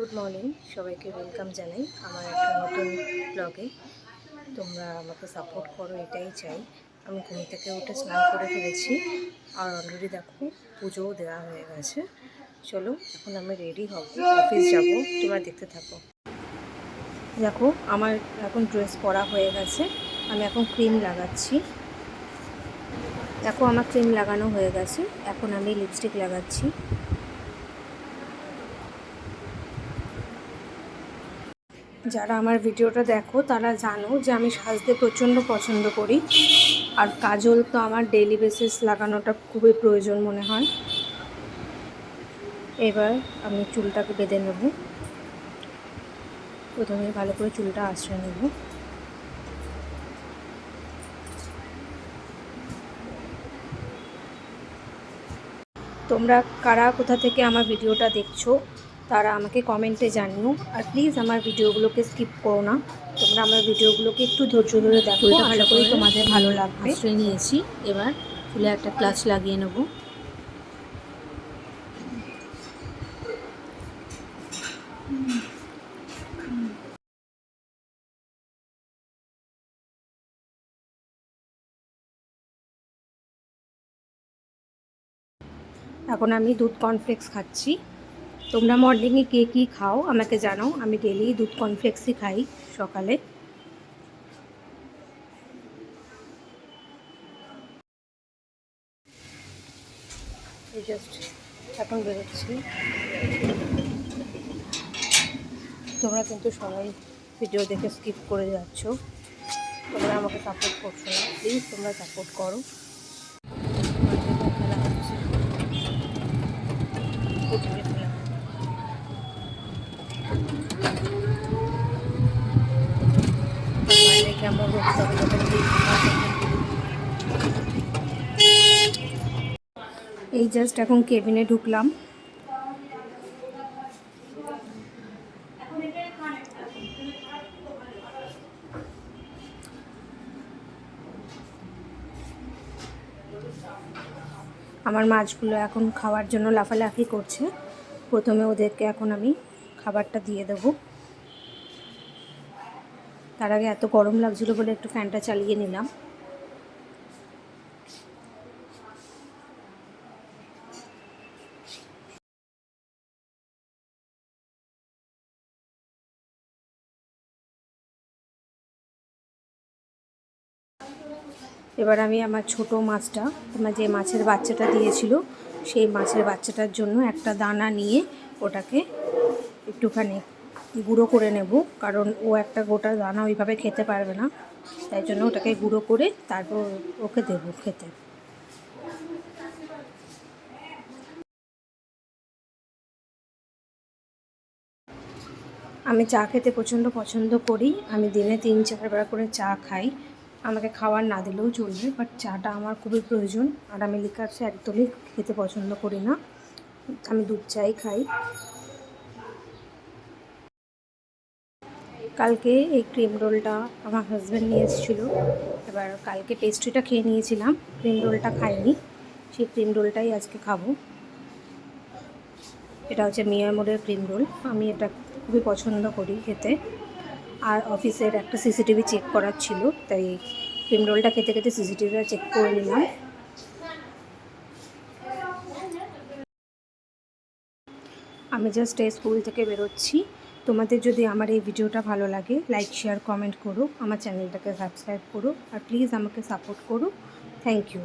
Good morning, সবাইকে welcome জানাই আমার একটা নতুন ব্লগে। তোমরা আমাকে সাপোর্ট করো, এটাই চাই। আমি ঘুম থেকে উঠে স্নান করে ফেলেছি, আর অলরেডি দেখো পুজোও দেওয়া হয়ে গেছে। চলো এখন আমি রেডি হব, অফিস যাব, তোমরা দেখতে থাকো। দেখো আমার এখন ড্রেস পরা হয়ে গেছে, আমি এখন ক্রিম লাগাচ্ছি। দেখো আমার ক্রিম লাগানো হয়ে গেছে, এখন আমি লিপস্টিক লাগাচ্ছি। যারা আমার ভিডিওটা দেখো তারা জানো যে আমি সাজতে প্রচণ্ড পছন্দ করি, আর কাজল তো আমার ডেইলি বেসিস লাগানোটা খুবই প্রয়োজন মনে হয়। এবার আমি চুলটাকে বেঁধে নেব। প্রথমে ভালো করে চুলটা আঁচড়ে নেব। তোমরা কারা কোথা থেকে আমার ভিডিওটা দেখছো তারা আমাকে কমেন্টে জানিও, আর প্লিজ আমার ভিডিওগুলোকে স্কিপ করো না। তোমরা আমার ভিডিওগুলোকে একটু ধৈর্য ধরে দেখো, ভালো করে তোমাদের ভালো লাগবে। আঁচড়ে নিয়েছি, এবার চুলে একটা ক্লাচ লাগিয়ে নেব। এখন আমি দুধ কর্নফ্লেক্স খাচ্ছি। তোমরা মর্নিংয়ে কে কী খাও আমাকে জানাও। আমি ডেলি দুধ কর্নফ্লেক্সই খাই সকালে। এই জাস্ট এখন বেরোচ্ছি। তোমরা কিন্তু সবাই ভিডিও দেখে স্কিপ করে যাচ্ছ, তোমরা আমাকে সাপোর্ট করছো না। প্লিজ তোমরা সাপোর্ট করো। খেলা হচ্ছে, ফুটবল খেলা। বাইরে কেমন এই জাস্ট এখন কেবিনে ঢুকলাম। আমার মাছগুলো এখন খাওয়ার জন্য লাফালাফি করছে। প্রথমে ওদেরকে এখন আমি খাবারটা দিয়ে দেবো। তার আগে এত গরম লাগছিলো বলে একটু ফ্যানটা চালিয়ে নিলাম। এবার আমি আমার ছোট মাছটা, তোমার যে মাছের বাচ্চাটা দিয়েছিল সেই মাছের বাচ্চাটার জন্য একটা দানা নিয়ে ওটাকে একটুখানি গুঁড়ো করে নেব, কারণ ও একটা গোটা দানা ওইভাবে খেতে পারবে না, তাই জন্য ওটাকে গুঁড়ো করে তারপর ওকে দেবো খেতে। আমি চা খেতে প্রচণ্ড পছন্দ করি, আমি দিনে 3-4 বার করে চা খাই। আমাকে খাবার না দিলেও চলবে, বাট চাটা আমার খুবই প্রয়োজন। আর আমি লিকার চা একদমই খেতে পছন্দ করি না, আমি দুধ চাই খাই। কালকে এই ক্রিম রোলটা আমার হাজব্যান্ড নিয়ে এসেছিলো। এবার কালকে পেস্ট্রিটা খেয়ে নিয়েছিলাম, ক্রিম রোলটা খাইনি। সেই ক্রিম রোলটাই আজকে খাবো। এটা হচ্ছে মিয়ামোরের ক্রিম রোল, আমি এটা খুবই পছন্দ করি খেতে। আর অফিসের একটা সিসিটিভি চেক করার ছিল, তাই ক্রিম রোলটা খেতে খেতে সিসিটিভিটা চেক করে নিলাম। আমি জাস্ট এই স্কুল থেকে বেরোচ্ছি। তোমাদের যদি আমার এই ভিডিওটা ভালো লাগে, লাইক শেয়ার কমেন্ট করো, আমার চ্যানেলটাকে সাবস্ক্রাইব করো, আর প্লিজ আমাকে সাপোর্ট করো। Thank you.